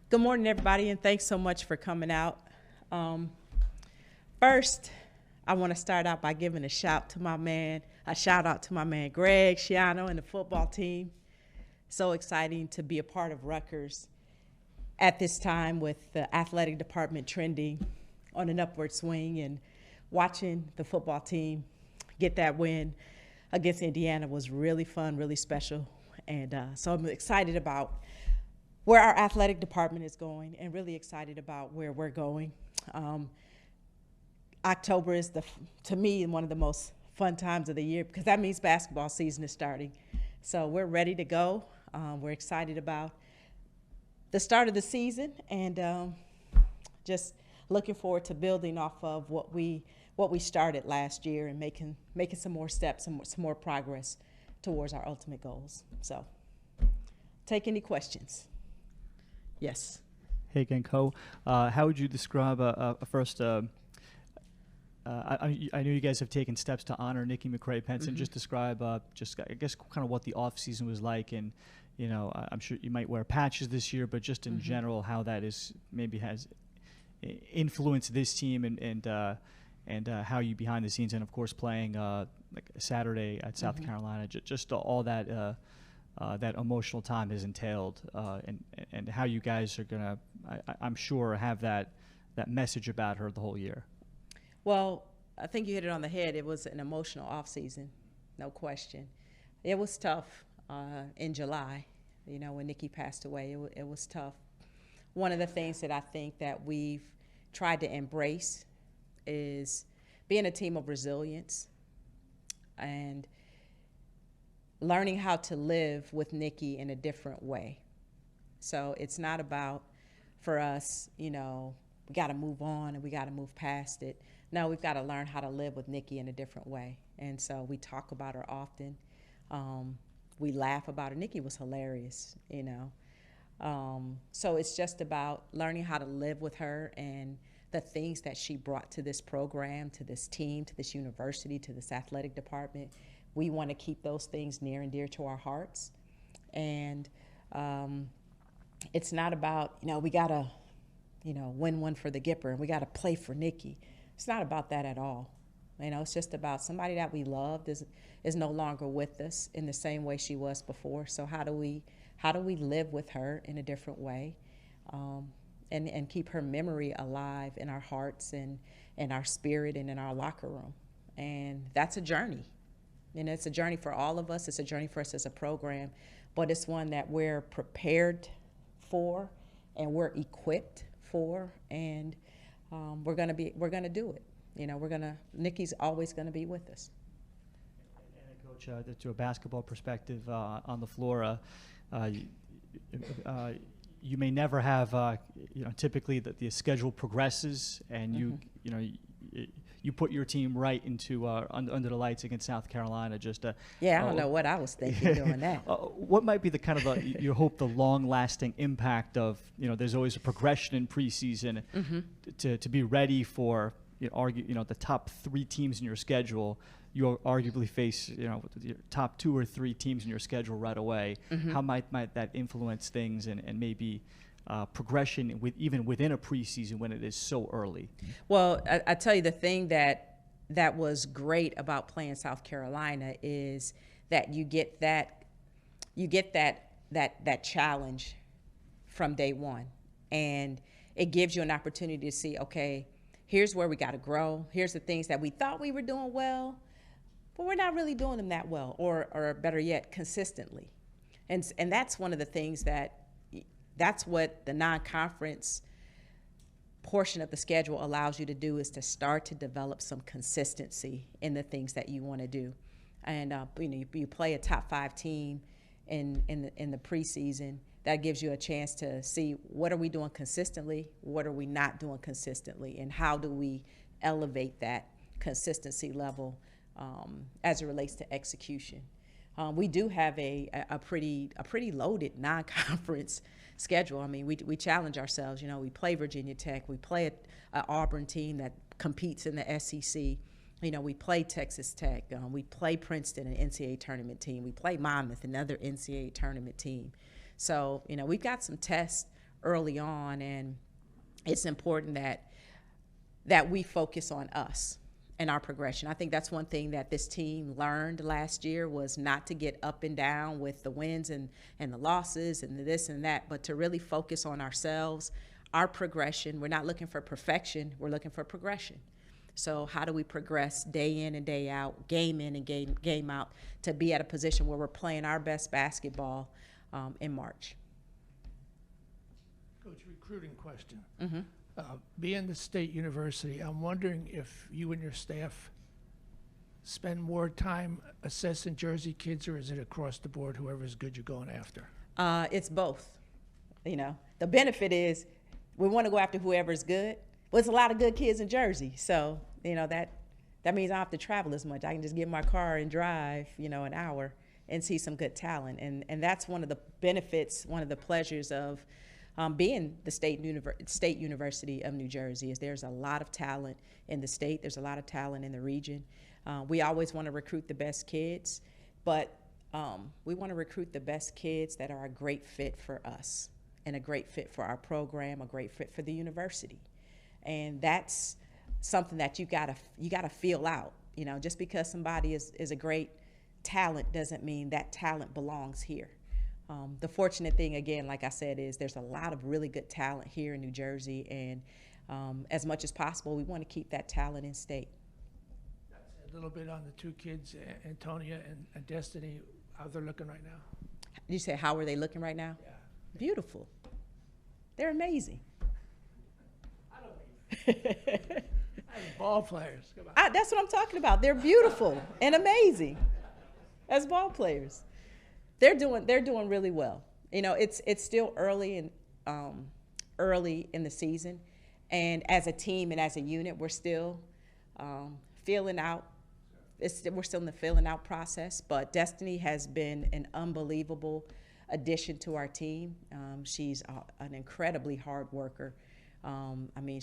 Good morning, everybody, and thanks so much for coming out. First, I want to start out by giving a shout out to my man Greg Schiano and the football team. So exciting to be a part of Rutgers at this time with the athletic department trending on an upward swing, and watching the football team get that win against Indiana was really fun, really special. And so I'm excited about where our athletic department is going, and really excited about where we're going. October is, to me, one of the most fun times of the year because that means basketball season is starting. So we're ready to go. We're excited about the start of the season, and just looking forward to building off of what we started last year and making some more steps and some more progress towards our ultimate goals. So take any questions. Yes. Hey again, Co. How would you describe first? I know you guys have taken steps to honor Nikki McCray-Penson. Mm-hmm. Just describe, I guess, kind of what the off season was like, and I'm sure you might wear patches this year, but just in general, how that is maybe has influenced this team, and how you behind the scenes, and of course playing like Saturday at South Carolina, just all that. That emotional time has entailed, and how you guys are gonna, I'm sure, have that message about her the whole year. Well, I think you hit it on the head. It was an emotional off season, no question. It was tough in July, when Nikki passed away. It was tough. One of the things that I think that we've tried to embrace is being a team of resilience and learning how to live with Nikki in a different way. So it's not about, for us, we got to move on and we got to move past it. No, we've got to learn how to live with Nikki in a different way. And so we talk about her often. We laugh about her. Nikki was hilarious, So it's just about learning how to live with her and the things that she brought to this program, to this team, to this university, to this athletic department. We want to keep those things near and dear to our hearts. And it's not about, we got to, win one for the Gipper and we got to play for Nikki. It's not about that at all. It's just about somebody that we loved is no longer with us in the same way she was before. So how do we live with her in a different way, and keep her memory alive in our hearts and in our spirit and in our locker room? And that's a journey. And it's a journey for all of us. It's a journey for us as a program, but it's one that we're prepared for and we're equipped for, and we're gonna do it. Nikki's always gonna be with us. And Coach, to a basketball perspective on the floor, you may never have, typically the schedule progresses, and you put your team right into under the lights against South Carolina. I don't know what I was thinking doing that. What might be the kind of you hope the long-lasting impact of, there's always a progression in preseason to be ready for the top 3 teams in your schedule. You'll arguably face your top 2 or 3 teams in your schedule right away. How might that influence things and maybe progression even within a preseason when it is so early? Well, I tell you, the thing that was great about playing South Carolina is that you get that challenge from day one, and it gives you an opportunity to see, okay, here's where we got to grow. Here's the things that we thought we were doing well, but we're not really doing them that well, or better yet, consistently. And that's one of the things that's what the non-conference portion of the schedule allows you to do, is to start to develop some consistency in the things that you want to do. And you play a top 5 team in the preseason. That gives you a chance to see, what are we doing consistently, what are we not doing consistently, and how do we elevate that consistency level as it relates to execution. We do have a pretty loaded non-conference schedule. I mean, we challenge ourselves. We play Virginia Tech. We play an Auburn team that competes in the SEC. We play Texas Tech. We play Princeton, an NCAA tournament team. We play Monmouth, another NCAA tournament team. So, we've got some tests early on, and it's important that we focus on us and our progression. I think that's one thing that this team learned last year, was not to get up and down with the wins and the losses and the this and that, but to really focus on ourselves, our progression. We're not looking for perfection, we're looking for progression. So how do we progress day in and day out, game in and game out, to be at a position where we're playing our best basketball in March? Coach, recruiting question. Mm-hmm. Being the state university, I'm wondering if you and your staff spend more time assessing Jersey kids, or is it across the board, whoever's good you're going after? It's both. You know, the benefit is we want to go after whoever's good. Well, it's a lot of good kids in Jersey, so you know that means I don't have to travel as much. I can just get in my car and drive, you know, an hour and see some good talent, and that's one of the benefits, one of the pleasures of being the State University of New Jersey. Is there's a lot of talent in the state. There's a lot of talent in the region. We always want to recruit the best kids, but we want to recruit the best kids that are a great fit for us and a great fit for our program, a great fit for the university. And that's something that you gotta feel out. You know, just because somebody is a great talent doesn't mean that talent belongs here. The fortunate thing, again, like I said, is there's a lot of really good talent here in New Jersey, and as much as possible, we want to keep that talent in state. A little bit on the two kids, Antonia and Destiny, how they're looking right now. You say, how are they looking right now? Yeah. Beautiful. They're amazing. I don't mean I mean ball players. Come on. That's what I'm talking about. They're beautiful and amazing as ball players. They're doing really well. You know, it's still early in the season, and as a team and as a unit, we're still feeling out. We're still in the filling out process. But Destiny has been an unbelievable addition to our team. She's an incredibly hard worker. I mean,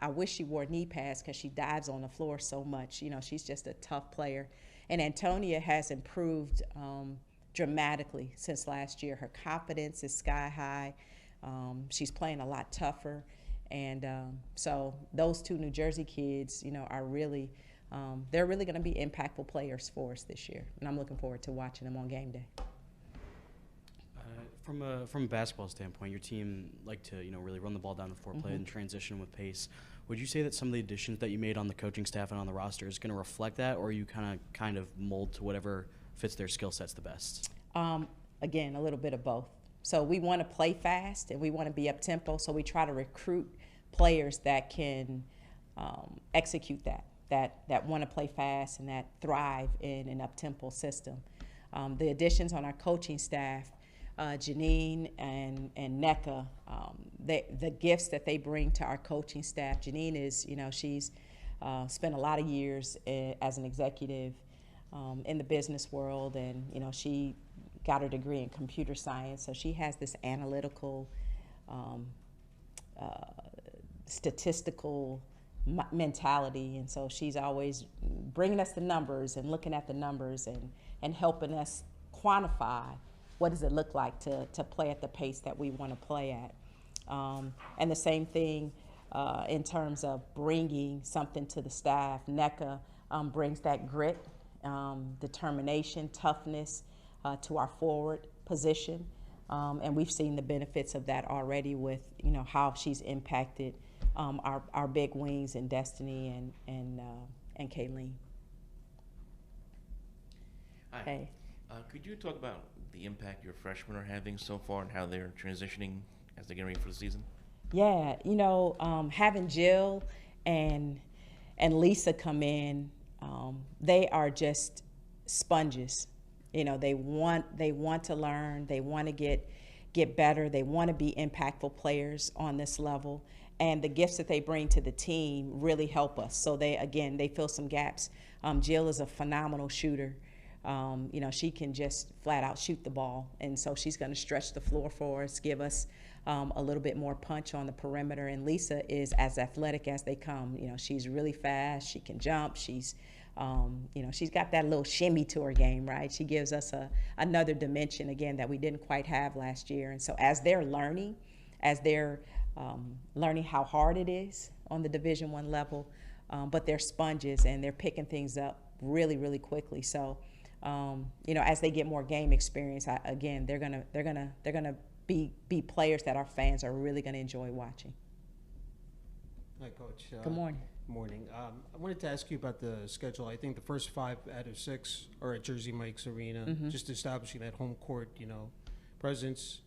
I wish she wore knee pads because she dives on the floor so much. You know, she's just a tough player. And Antonia has improved dramatically since last year. Her confidence is sky high. She's playing a lot tougher. And so those two New Jersey kids, you know, are really, they're really going to be impactful players for us this year. And I'm looking forward to watching them on game day. From a basketball standpoint, your team like to, you know, really run the ball down the floor, play and transition with pace. Would you say that some of the additions that you made on the coaching staff and on the roster is going to reflect that, or are you kind of mold to whatever fits their skill sets the best? Again, a little bit of both. So we want to play fast and we want to be up tempo. So we try to recruit players that can execute that want to play fast and that thrive in an up tempo system. The additions on our coaching staff, Janine and NECA, the gifts that they bring to our coaching staff. Janine is, you know, she's spent a lot of years as an executive in the business world, and you know, she got her degree in computer science, so she has this analytical, statistical mentality, and so she's always bringing us the numbers and looking at the numbers and helping us quantify what does it look like to play at the pace that we want to play at. And the same thing in terms of bringing something to the staff. NECA brings that grit, determination, toughness to our forward position. And we've seen the benefits of that already with, you know, how she's impacted our big wings in Destiny and Kayleen. Hi. Hey. Could you talk about the impact your freshmen are having so far and how they're transitioning as they're getting ready for the season? Yeah, you know, having Jill and Lisa come in, they are just sponges. You know, they want to learn, they want to get better, they want to be impactful players on this level, and the gifts that they bring to the team really help us. So they fill some gaps. Jill is a phenomenal shooter. You know, she can just flat out shoot the ball, and so she's going to stretch the floor for us, give us a little bit more punch on the perimeter. And Lisa is as athletic as they come. You know, she's really fast, she can jump, she's you know, she's got that little shimmy to her game, right? She gives us another dimension, again, that we didn't quite have last year. And so as they're learning, as they're learning how hard it is on the Division I level, but they're sponges and they're picking things up really, really quickly. So, as they get more game experience, again, they're gonna be players that our fans are really gonna enjoy watching. Hi, Coach. Good morning. Morning. I wanted to ask you about the schedule. I think the first 5 out of 6 are at Jersey Mike's Arena, just establishing that home court, presence.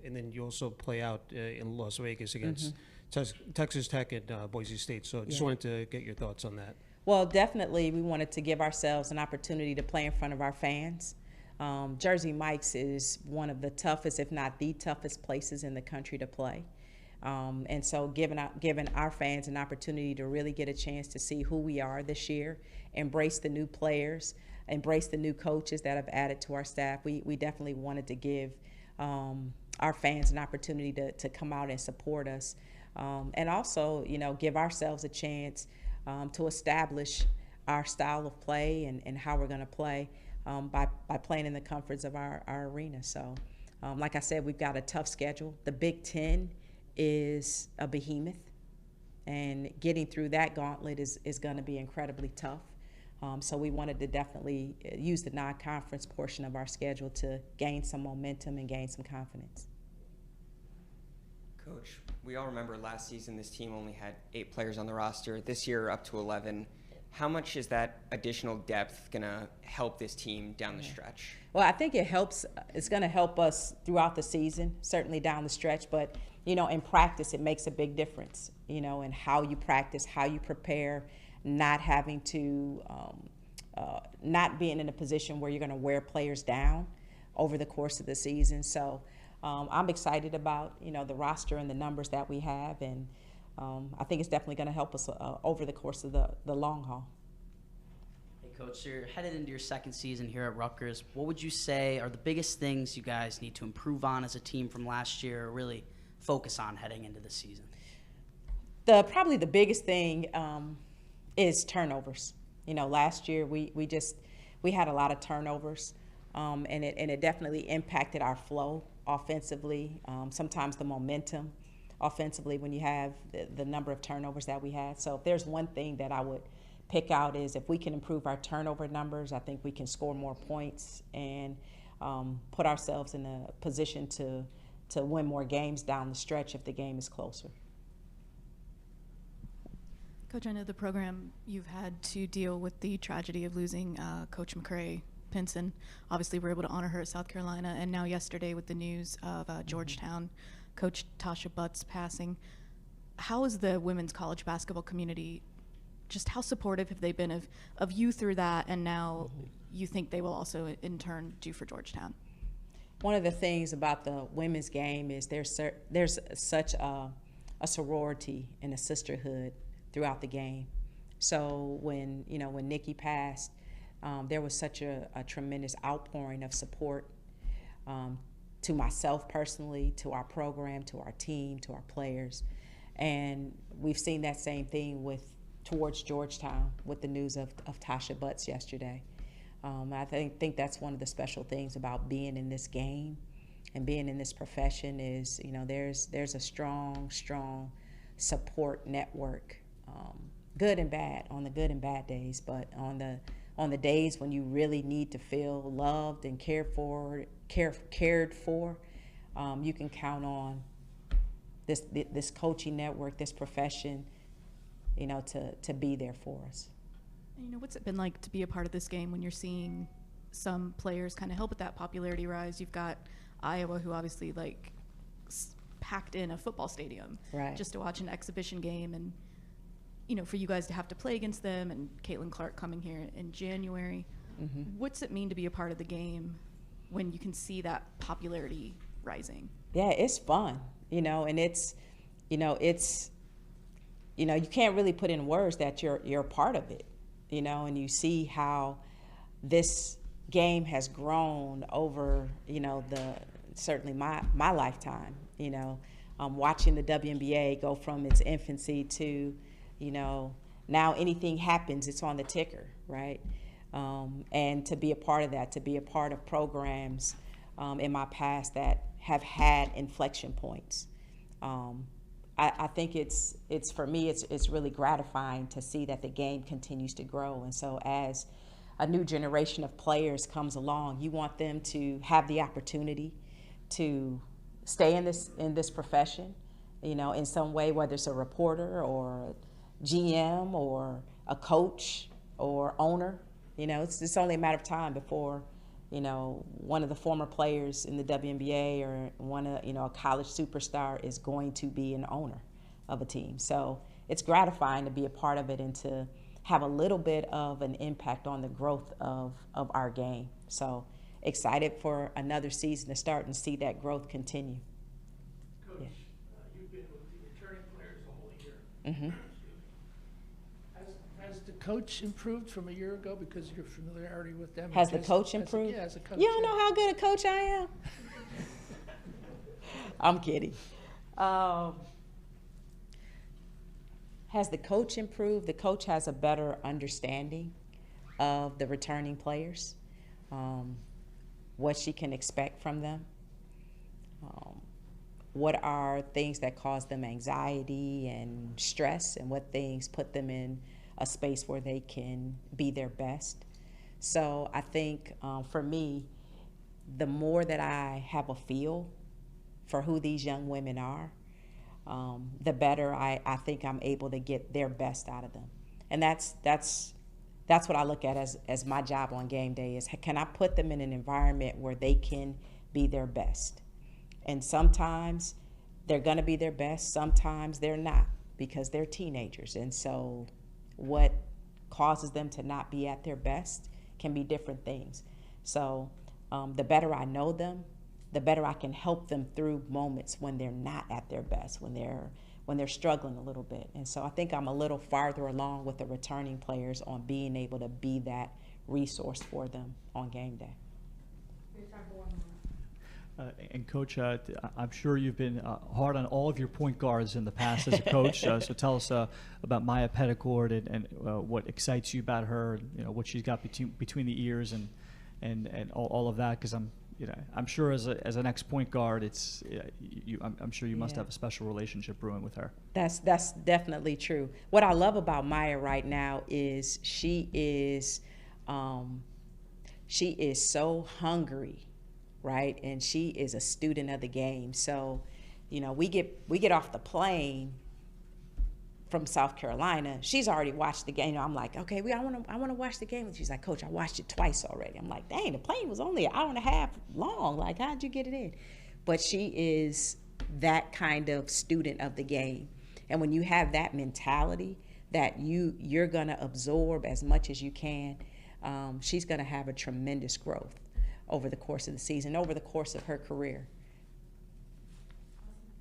And then you also play out in Las Vegas against Texas Tech and Boise State. So just wanted to get your thoughts on that. Well, definitely we wanted to give ourselves an opportunity to play in front of our fans. Jersey Mike's is one of the toughest, if not the toughest places in the country to play. And so giving our fans an opportunity to really get a chance to see who we are this year, embrace the new players, embrace the new coaches that have added to our staff. We definitely wanted to give our fans an opportunity to come out and support us. And also, give ourselves a chance to establish our style of play and how we're going to play by playing in the comforts of our arena. So, like I said, we've got a tough schedule. The Big Ten is a behemoth, and getting through that gauntlet is going to be incredibly tough. So we wanted to definitely use the non-conference portion of our schedule to gain some momentum and gain some confidence. Coach, we all remember last season this team only had 8 players on the roster. This year up to 11. How much is that additional depth going to help this team down the stretch? Well, I think it helps. It's going to help us throughout the season, certainly down the stretch. But, in practice, it makes a big difference, in how you practice, how you prepare, not having to, not being in a position where you're going to wear players down over the course of the season. So I'm excited about, the roster and the numbers that we have. And I think it's definitely going to help us over the course of the long haul. Hey, Coach, you're headed into your second season here at Rutgers. What would you say are the biggest things you guys need to improve on as a team from last year, or really focus on heading into the season? Probably the biggest thing is turnovers. Last year we had a lot of turnovers, and it definitely impacted our flow offensively. Sometimes the momentum offensively when you have the number of turnovers that we had. So if there's one thing that I would pick out is if we can improve our turnover numbers, I think we can score more points and put ourselves in a position to win more games down the stretch if the game is closer. Coach, I know the program, you've had to deal with the tragedy of losing Coach McCray-Penson. Obviously, we're able to honor her at South Carolina, and now yesterday with the news of Georgetown, Coach Tasha Butt's passing. How is the women's college basketball community, just how supportive have they been of you through that, and now you think they will also in turn do for Georgetown? One of the things about the women's game is there's such a sorority and a sisterhood throughout the game. So when Nikki passed, there was such a tremendous outpouring of support to myself personally, to our program, to our team, to our players. And we've seen that same thing towards Georgetown with the news of Tasha Butts yesterday. I think that's one of the special things about being in this game and being in this profession is, there's a strong support network, good and bad, on the good and bad days, but on the days when you really need to feel loved and cared for, you can count on this coaching network, this profession, to be there for us. What's it been like to be a part of this game when you're seeing some players kind of help with that popularity rise? You've got Iowa, who obviously packed in a football stadium just to watch an exhibition game, and for you guys to have to play against them, and Caitlin Clark coming here in January. What's it mean to be a part of the game when you can see that popularity rising? Yeah, it's fun, and it's you can't really put in words that you're a part of it, and you see how this game has grown over, certainly my lifetime, watching the WNBA go from its infancy to, now anything happens, it's on the ticker, right? And to be a part of that, to be a part of programs in my past that have had inflection points, I think it's for me, it's really gratifying to see that the game continues to grow. And so as a new generation of players comes along, you want them to have the opportunity to stay in this profession, you know, in some way, whether it's a reporter or GM or a coach or owner. You know, it's only a matter of time before, you know, one of the former players in the WNBA or one of, you know, a college superstar is going to be an owner of a team. So it's gratifying to be a part of it and to have a little bit of an impact on the growth of our game. So excited for another season to start and see that growth continue. Coach, Yeah. You've been with the returning players the whole year. Mm-hmm. Has the coach improved from a year ago because of your familiarity with them? Has the coach improved? Yeah, as a coach. You don't know how good a coach I am? I'm kidding. Has the coach improved? The coach has a better understanding of the returning players, what she can expect from them, what are things that cause them anxiety and stress, and what things put them in a space where they can be their best. So I think for me, the more that I have a feel for who these young women are, the better I think I'm able to get their best out of them. And that's what I look at as my job on game day is, can I put them in an environment where they can be their best? And sometimes they're going to be their best, sometimes they're not, because they're teenagers. And so what causes them to not be at their best can be different things. So the better I know them, the better I can help them through moments when they're not at their best, when they're struggling a little bit. And so I think I'm a little farther along with the returning players on being able to be that resource for them on game day. And Coach, I'm sure you've been hard on all of your point guards in the past as a coach. So tell us about Maya Petticord and what excites you about her. You know, what she's got between the ears and all of that. Because I'm sure as an ex-point guard, I'm sure you must have a special relationship brewing with her. That's definitely true. What I love about Maya right now is she is so hungry, right? And she is a student of the game. So, you know, we get off the plane from South Carolina. She's already watched the game. You know, I'm like, okay, I want to watch the game. And she's like, Coach, I watched it twice already. I'm like, dang, the plane was only an hour and a half long. Like, how'd you get it in? But she is that kind of student of the game. And when you have that mentality that you're gonna absorb as much as you can, she's gonna have a tremendous growth over the course of the season, over the course of her career.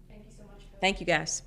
Thank you so much. Thank you, guys.